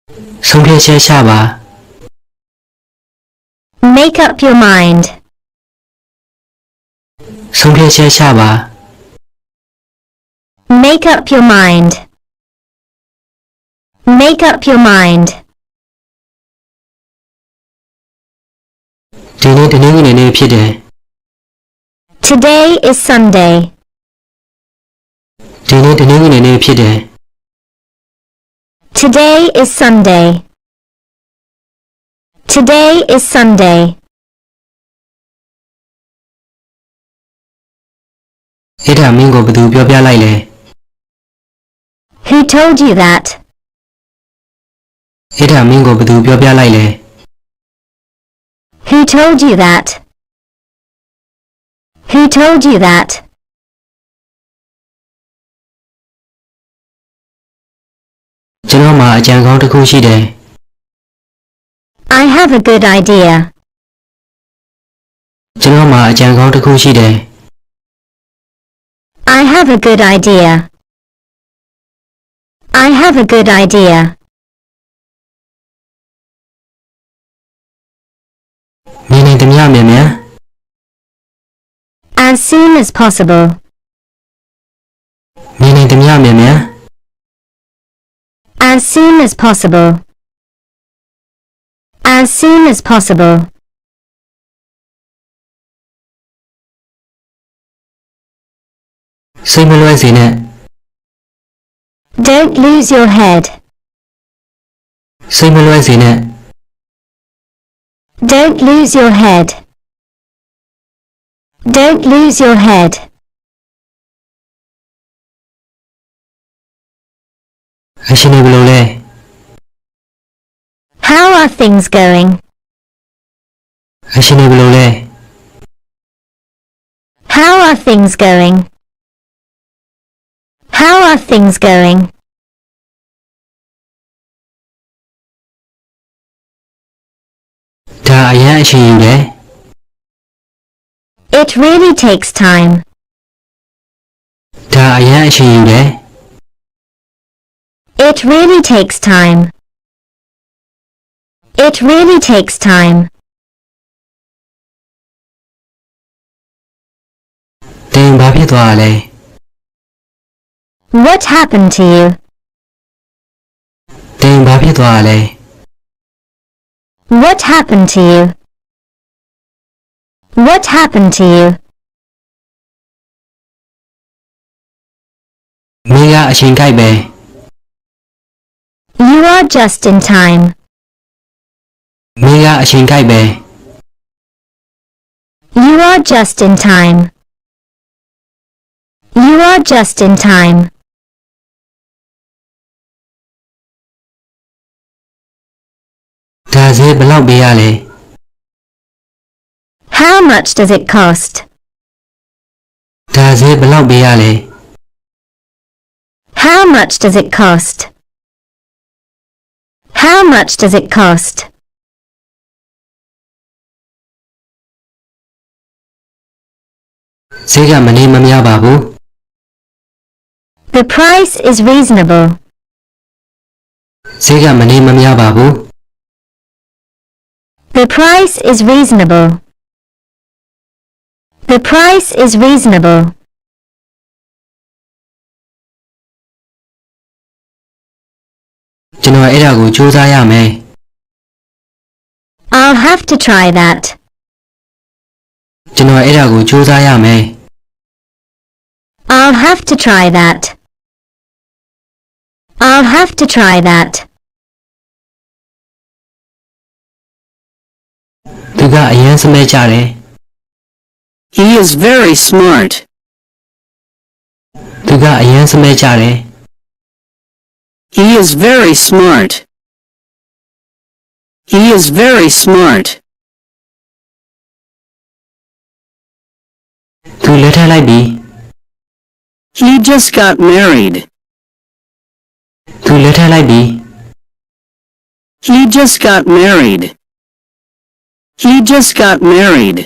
ဆုံးဖြတ်ချက်ချပါ Make up your mind. ဆုံးဖြတ်ချက်ချပါ Make up your mind. Make up your mind. ဒီနေ့တနင်္ဂနွေနေ့ဖြစ်တယ် Today is Sunday. ဒီနေ့တနင်္ဂနွေနေ့ဖြစ်တယ် Today is Sunday. Today is Sunday. အဲ့ဒါမင်းကိုဘယ်သူပြောပြလိုက်လဲ Who told you that? အဲ့ဒါမင်းကိုဘယ်သူပြောပြလိုက်လဲ Who told you that? Who told you that? ကျွန်တော်မှာအကြံကောင်းတစ်ခုရှိတယ် I have a good idea. ကျွန်တော်မှာအကြံကောင်းတစ်ခုရှိတယ် I have a good idea. I have a good idea. မြင်နိုင်သမျှမြန်မြန် As soon as possible. မြင်နိုင်သမျှမြန်မြန် As soon as possible. As soon as possible. စိတ်မလွဲစေနဲ့ Don't lose your head. စိတ်မလွဲစေနဲ့ Don't lose your head. Don't lose your head. အရှင်နေဘယ်လိုလဲ How are things going? အရှင်နေဘယ်လိုလဲ How are things going? How are things going? ဒါအရင်အချိန်ယူတယ် It really takes time. ဒါအရင်အချိန်ယူတယ် It really takes time. It really takes time. တင်ဘာဖြစ်သွားလဲ What happened to you? တင်ဘာဖြစ်သွားလဲ What happened to you? What happened to you? မင်းကအချိန်ကိုက်ပဲ You are just in time. မင်းကအချိန်ကိုက်ပဲ You are just in time. You are just in time. ဒါဈေးဘယ်လောက်ပေးရလဲ How much does it cost? ဒါဈေးဘယ်လောက်ပေးရလဲ How much does it cost? How much does it cost? ဈေးကမနေမများပါဘူး The price is reasonable. ဈေးကမနေမများပါဘူး The price is reasonable. The price is reasonable. ကျွန်တော်အဲ့ဒါကိုစူးစမ်းရမယ် I'll have to try that. ကျွန်တော်အဲ့ဒါကိုစူးစမ်းရမယ် I'll have to try that. I'll have to try that. သူကအရင်စမဲကြတယ် He is very smart. သူကအရင်စမဲကြတယ် He is very smart. He is very smart. သူလက်ထပ်လိုက်ပြီ He just got married. သူလက်ထပ်လိုက်ပြီ He just got married. He just got married.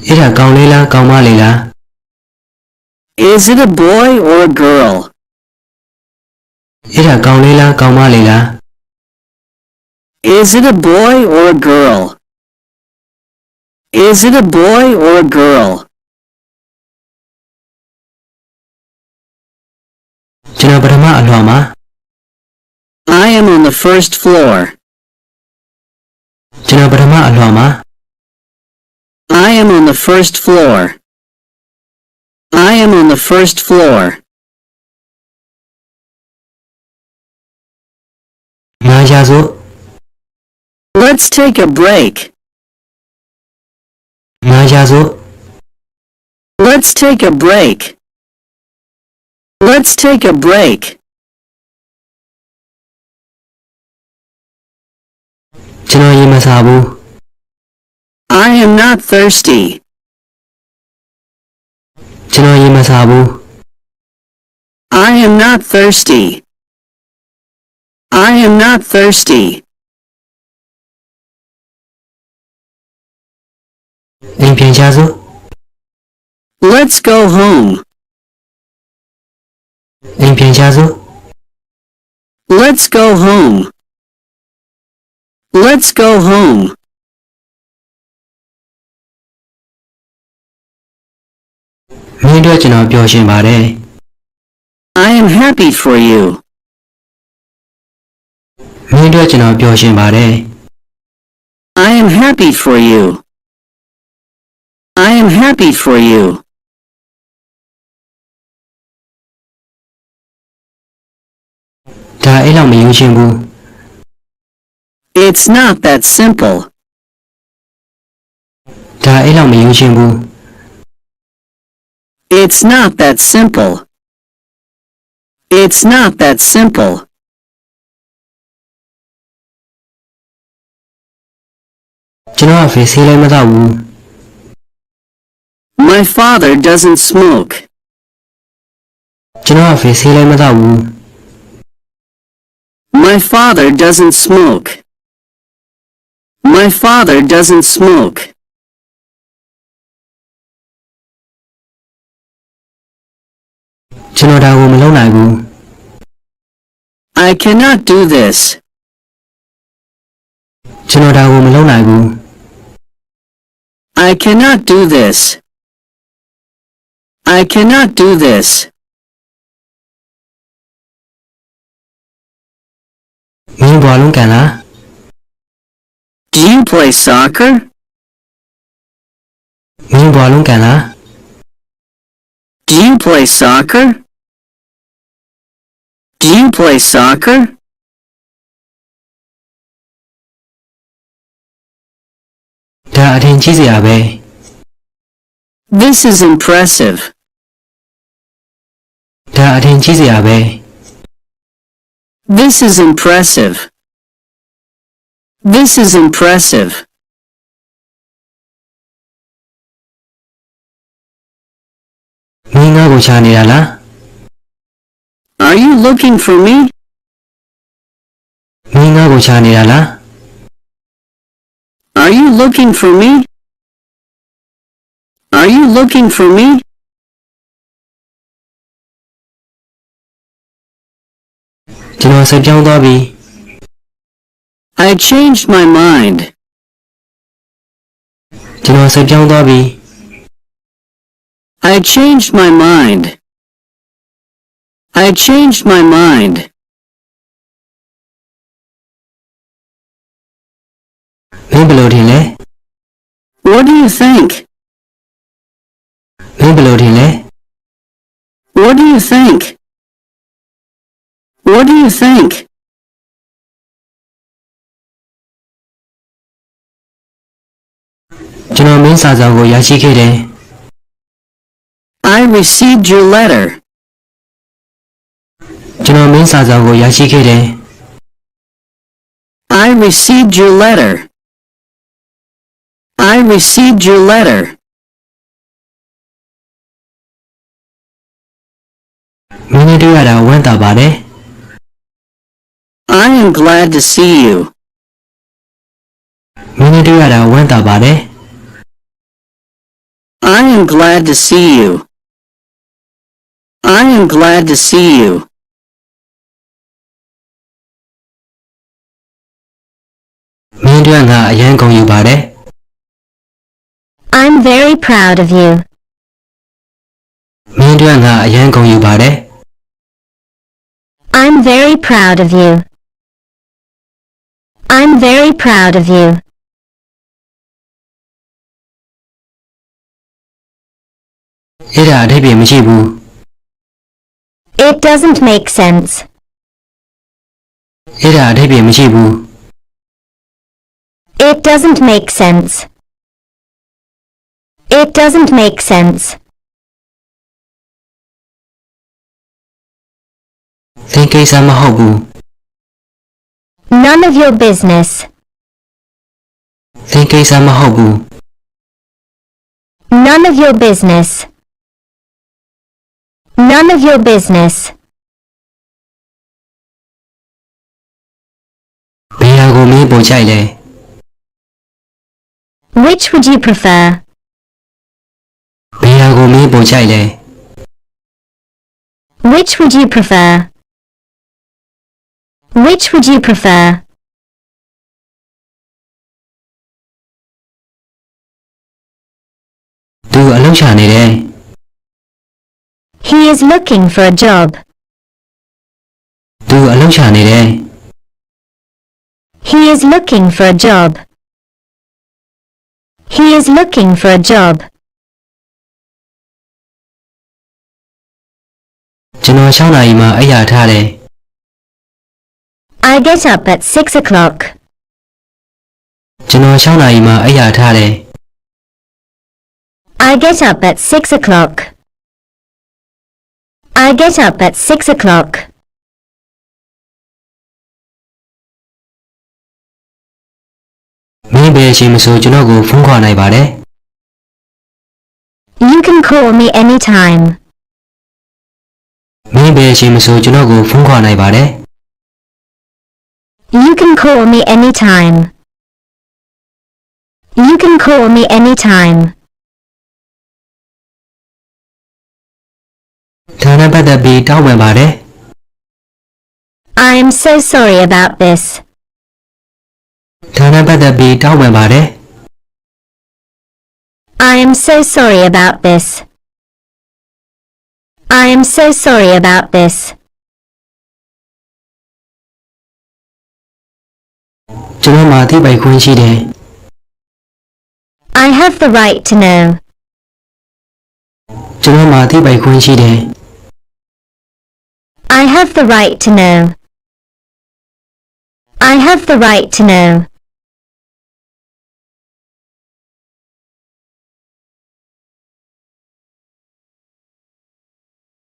အဲ့ဒါကောင်လေးလားကောင်မလေးလား Is it a boy or a girl? အဲ့ဒါကောင်လေးလားကောင်မလေးလား Is it a boy or a girl? Is it a boy or a girl? ကျွန်တော်ပထမအလွှာမှာ I am on the first floor. ကျွန်တော်ပထမအလွှာမှာ I am on the first floor. I am on the first floor. ငါရာစို့ Let's take a break. ငါရာစို့ Let's take a break. Let's take a break. ကျွန်တော်ရေမစားဘူး I am not thirsty. ကျွန်တော်ရေမစားဘူး I am not thirsty. I am not thirsty. အိမ်ပြန်ချစို့ Let's go home. အိမ်ပြန်ချစို့ Let's go home. Let's go home. မင်းတို့ကျွန်တော်ပျော်ရွှင်ပါတယ် I am happy for you. မင်းတို့ကျွန်တော်ပျော်ရွှင်ပါတယ် I am happy for you. I am happy for you. ဒါအဲ့လောက်မယုံချင်ဘူး It's not that simple. ဒါအဲ့လောက်မယုံချင်ဘူး It's not that simple. It's not that simple. ကျွန်တော်အဖေဆေးလည်းမတော့ဘူး My father doesn't smoke. ကျွန်တော်အဖေဆေးလည်းမတော့ဘူး My father doesn't smoke. My father doesn't smoke. ကျွန်တော်ဒါကိုမလုပ်နိုင်ဘူး I cannot do this. ကျွန်တော်ဒါကိုမလုပ်နိုင်ဘူး I cannot do this. I cannot do this. မင်းဘွာလုံးကန်လား Do you play soccer? မင်းဘွာလုံးကန်လား Do you play soccer? Do you play soccer? ဒါအထင်ကြီးစရာပဲ This is impressive. ဒါအထင်ကြီးစရာပဲ This is impressive. This is impressive. မင်းငါ့ကိုရှာနေတာလား Are you looking for me? မင်းငါ့ကိုရှာနေတာလား Are you looking for me? Are you looking for me? ကျွန်တော်စိတ်ပြောင်းသွားပြီ I changed my mind. ကျွန်တော်စိတ်ပြောင်းသွားပြီ I changed my mind. I changed my mind. မင်းဘယ်လိုထင်လဲ What do you think? မင်းဘယ်လိုထင်လဲ What do you think? What do you think? ကျွန်တော်မင်းစာဆောင်ကိုရရှိခဲ့တယ် I received your letter. ကျွန်တော်မင်းစာဆောင်ကိုရရှိခဲ့တယ် I received your letter. I received your letter. မင်းနဲ့တွေ့ရတာဝမ်းသာပါတယ် I am glad to see you. မင်းနဲ့တွေ့ရတာဝမ်းသာပါတယ် I am glad to see you. I am glad to see you. မင်းတို့ငါအရန်ဂုဏ်ယူပါတယ် I'm very proud of you. မင်းတို့ငါအရန်ဂုဏ်ယူပါတယ် I'm very proud of you. I'm very proud of you. အဲ့ဒါအဓိပ္ပာယ်မရှိဘူး It doesn't make sense. အဲ့ဒါအဓိပ္ပာယ်မရှိဘူး It doesn't make sense. It doesn't make sense. သင်ကိစ္စမဟုတ်ဘူး None of your business. သင်ကိစ္စမဟုတ်ဘူး None of your business. None of your business. ဘယ်ဟာကိုမင်းပိုကြိုက်လဲ Which would you prefer? ဘယ်ဟာကိုမင်းပိုကြိုက်လဲ Which would you prefer? Which would you prefer? သူအလုပ်ရှာနေတယ် He is looking for a job. သူအလုပ်ရှာနေတယ် He is looking for a job. He is looking for a job. ကျွန်တော်6နာရီမှအိပ်ယာထားတယ် I get up at 6 o'clock. ကျွန်တော်6နာရီမှအိပ်ယာထားတယ် I get up at 6 o'clock. I get up at 6 o'clock. မင်းဘယ်အချိန်မဆိုကျွန်တော်ကိုဖုန်းခေါ်နိုင်ပါတယ် You can call me anytime. မင်းဘယ်အချိန်မဆိုကျွန်တော်ကိုဖုန်းခေါ်နိုင်ပါတယ် You can call me anytime. You can call me anytime. ဒါနဲ့ပတ်သက်ပြီးတောင်းပန်ပါတယ် I am so sorry about this. ဒါနဲ့ပတ်သက်ပြီးတောင်းပန်ပါတယ် I am so sorry about this. I am so sorry about this. ကျွန်တော်မှာသိပိုင်ခွင့်ရှိတယ် I have the right to know. ကျွန်တော်မှာသိပိုင်ခွင့်ရှိတယ် I have the right to know. I have the right to know.